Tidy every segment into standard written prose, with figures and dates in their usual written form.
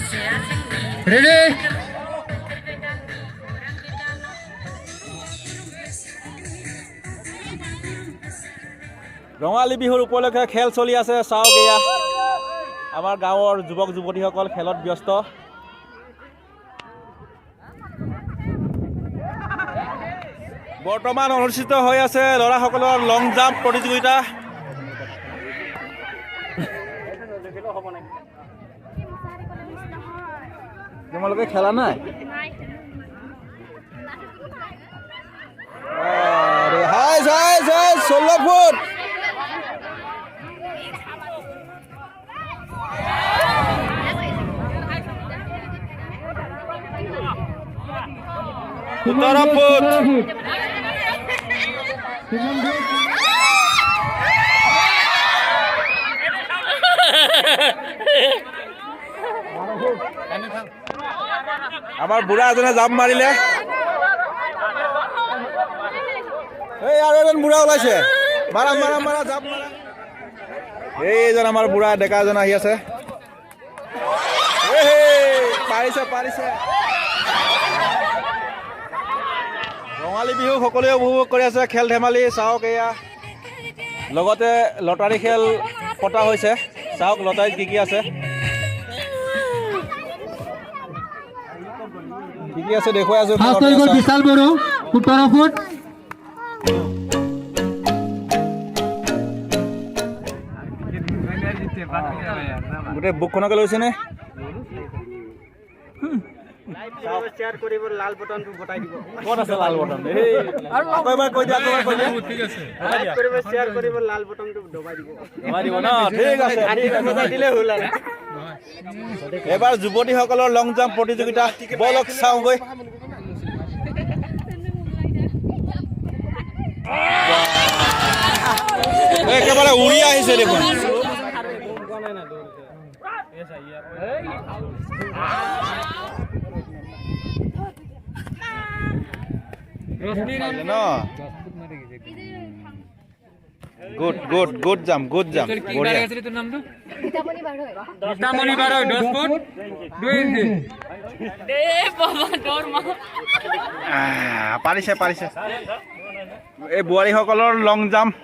ready Rongali বিহুৰ উপলক্ষে খেল চলি আছে চাওক এয়া আমাৰ গাঁৱৰ যুৱক যুৱতীসকল খেলত ব্যস্ত বৰ্তমান অনুষ্ঠিত হৈ আছে ল'ৰাসকলৰ লং জাম্প প্ৰতিযোগিতা তোমালোকে খেলা নাই হাই হাই হাই 16 ফুট আমাৰ বুঢ়া এজনে জাপ মাৰিলে এই আৰু এজন বুঢ়া ওলাইছে মাৰা মাৰা মাৰা জাপ মাৰা এইজন আমাৰ বুঢ়া ডেকা এজন আহি আছে পাৰিছে পাৰিছে ৰঙালী বিহু সকলোৱে উপভোগ কৰি আছে খেল ধেমালি চাওক এয়া লগতে লটাৰী খেল পতা হৈছে চাওক লটাৰীত কি আছে কি আছে দেখুৱাই আছো বিশাল বড়ো 17 ফুট গোটেই বুকখনকে লৈছে নে শেয়াৰ কৰিব লাল বটনটো বটাই দিব ক'ত আছে লাল বটন এই আকৌ এবাৰ কৈ দিয়া ঠিক আছে লাইক কৰিব শেয়াৰ কৰিব লাল বটনটো দবাই দিব ন ঠিক আছে বজাই দিলে হ'ল আৰু এবাৰ যুৱতীসকলৰ লং জাম্প প্ৰতিযোগিতা বলক চাওঁগৈ একেবাৰে উৰি আহিছে দেখোন good good good jump good jump বঢ়িয়া পাৰিছে পাৰিছে এই বোৱাৰীসকলৰ লং জাম্প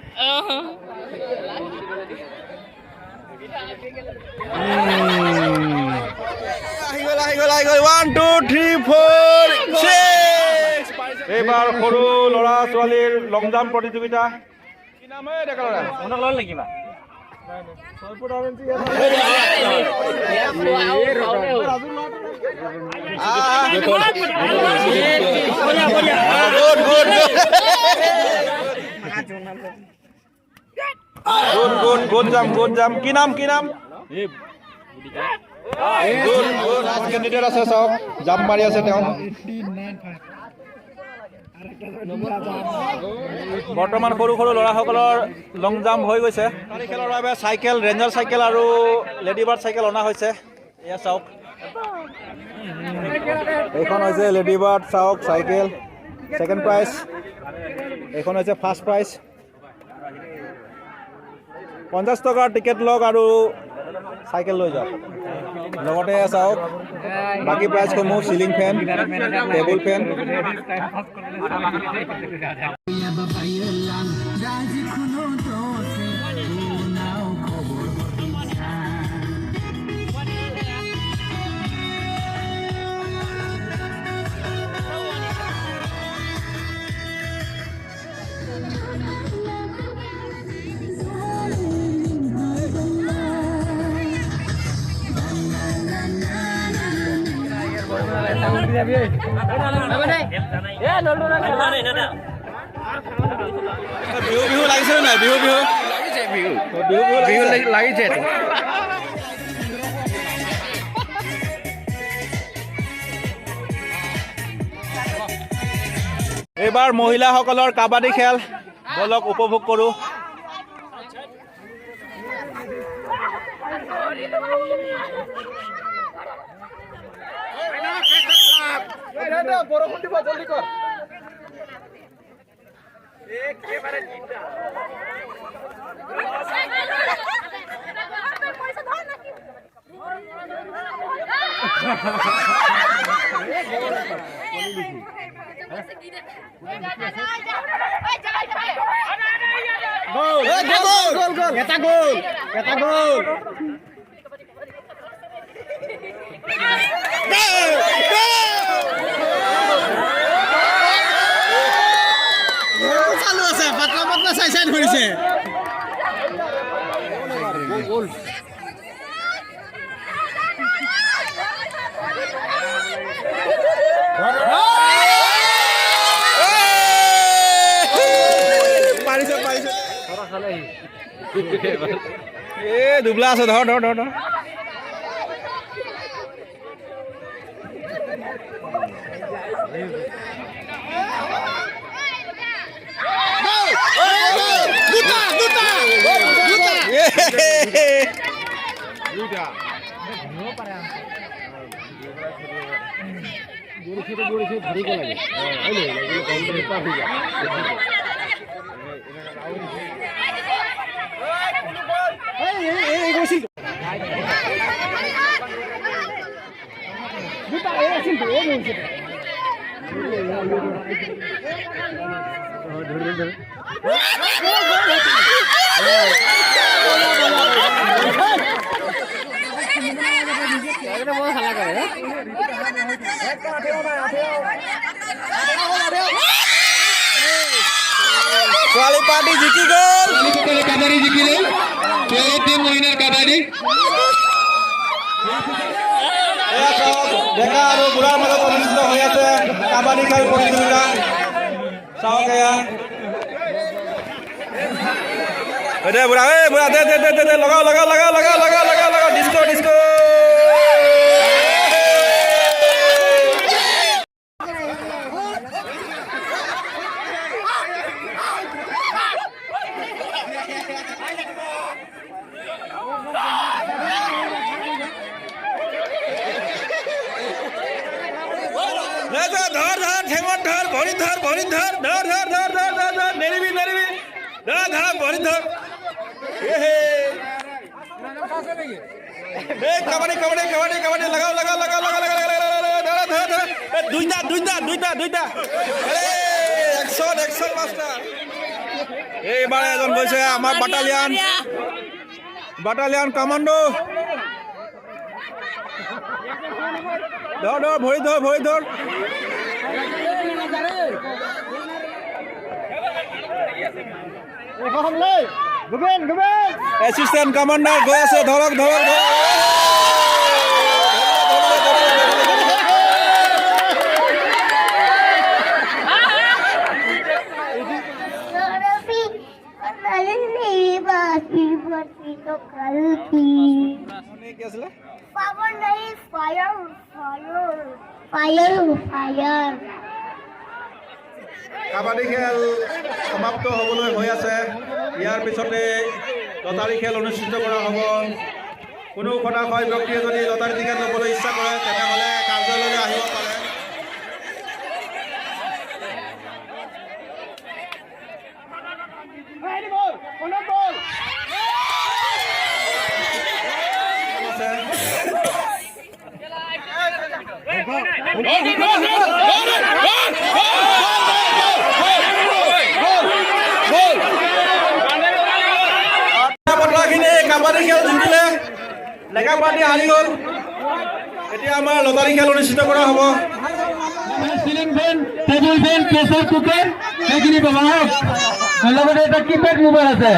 আহি গ'ল 1 2 3 4 6 এইবাৰ সৰু ল'ৰা ছোৱালীৰ লং জাম্প প্ৰতিযোগিতা কি নাম হয় ডেকা ল'ৰা মনক লল নেকি বা গুড জাম্প কি নাম কেণ্ডিডেট আছে চাওক জাম্প মাৰি আছে তেওঁ বৰ্তমান সৰু সৰু ল'ৰাসকলৰ লং জাম্প হৈ গৈছে খেলৰ বাবে চাইকেল ৰেঞ্জাৰ চাইকেল আৰু লেডিবাৰ্ড চাইকেল অনা হৈছে এয়া চাওক এইখন হৈছে লেডিবাৰ্ড চাওক চাইকেল ছেকেণ্ড প্ৰাইজ এইখন হৈছে ফাৰ্ষ্ট প্ৰাইজ 50 টকাৰ টিকেট লওক আৰু চাইকেল লৈ যাওক লগতে চাওক বাকী প্ৰাইজসমূহ ceiling fan table fan Bihu লাগিছে নাই বিহু লাগিছে এইবাৰ মহিলাসকলৰ কাবাডী খেল বলক উপভোগ কৰোঁ বৰষুণ দিব জলদি কৰ একেবাৰে জিন্দা এটা গোল এটা গোল চালু আছে পাতলা পাতলা চাই চাই ধৰিছে পাৰিছে পাৰিছে এ দুবলা আছে ধৰ ধৰ ধৰ ধৰ ছোৱালী পাৰ্টি জিকি গ'ল কাবাডী জিকিলে টিম উইনাৰ কাবাডী এয়া চাওক ডেকা আৰু বুঢ়াৰ মাজত অনুষ্ঠিত হৈ আছে কাবাডী খেল প্ৰতিযোগিতা চাওক এয়া দে বুঢ়া এই বুঢ়া দে দে দে দে লগাও লগাও লগাও লগাও লগাও লগাও লগাও ডিস্কো ডিস্কো ধর ধর ঠেঙত ধর ভৰিত ধৰ ভৰিত ধৰ ধৰ ধৰ ধৰ ধৰ ধৰ ধৰ নেৰিবি নেৰিবি ধৰ ধৰ ভৰিত ধৰ কাবাডী কাবাডী কাবাডী কাবাডী লগাও লগাও লগাও লগাও লগাও ধৰ ধৰ ধৰ দুইটা দুইটা দুইটা দুইটা একশন একশন মাষ্টাৰ এইবাৰ এজন গৈছে আমাৰ বাটালিয়ান কমাণ্ডো ধৰ ধৰ ভৰি ধৰ ভৰি ধৰ এছিষ্টেণ্ট কমাণ্ডাৰ গৈ আছে ধৰক ধৰক কি আছিলে কাবাডী খেল সমাপ্ত হ'বলৈ হৈ আছে ইয়াৰ পিছতে লটাৰী খেল অনুষ্ঠিত কৰা হ'ব কোনো খটাশয় ব্যক্তিয়ে যদি লটাৰী টিকেট ল'বলৈ ইচ্ছা কৰে তেনেহ'লে কাৰ্যালয়লৈ আহিব পাৰে কাবাডী খেল জিকিলে লেকা পাৰ্টি হাৰি গ'ল এতিয়া আমাৰ লটাৰী খেল অনুষ্ঠিত কৰা হ'ব সিলিং ফেন টেবুল ফেন প্ৰেছাৰ কুকাৰ সেইখিনি পাবা লগতে এটা কিপেড মোবাইল আছে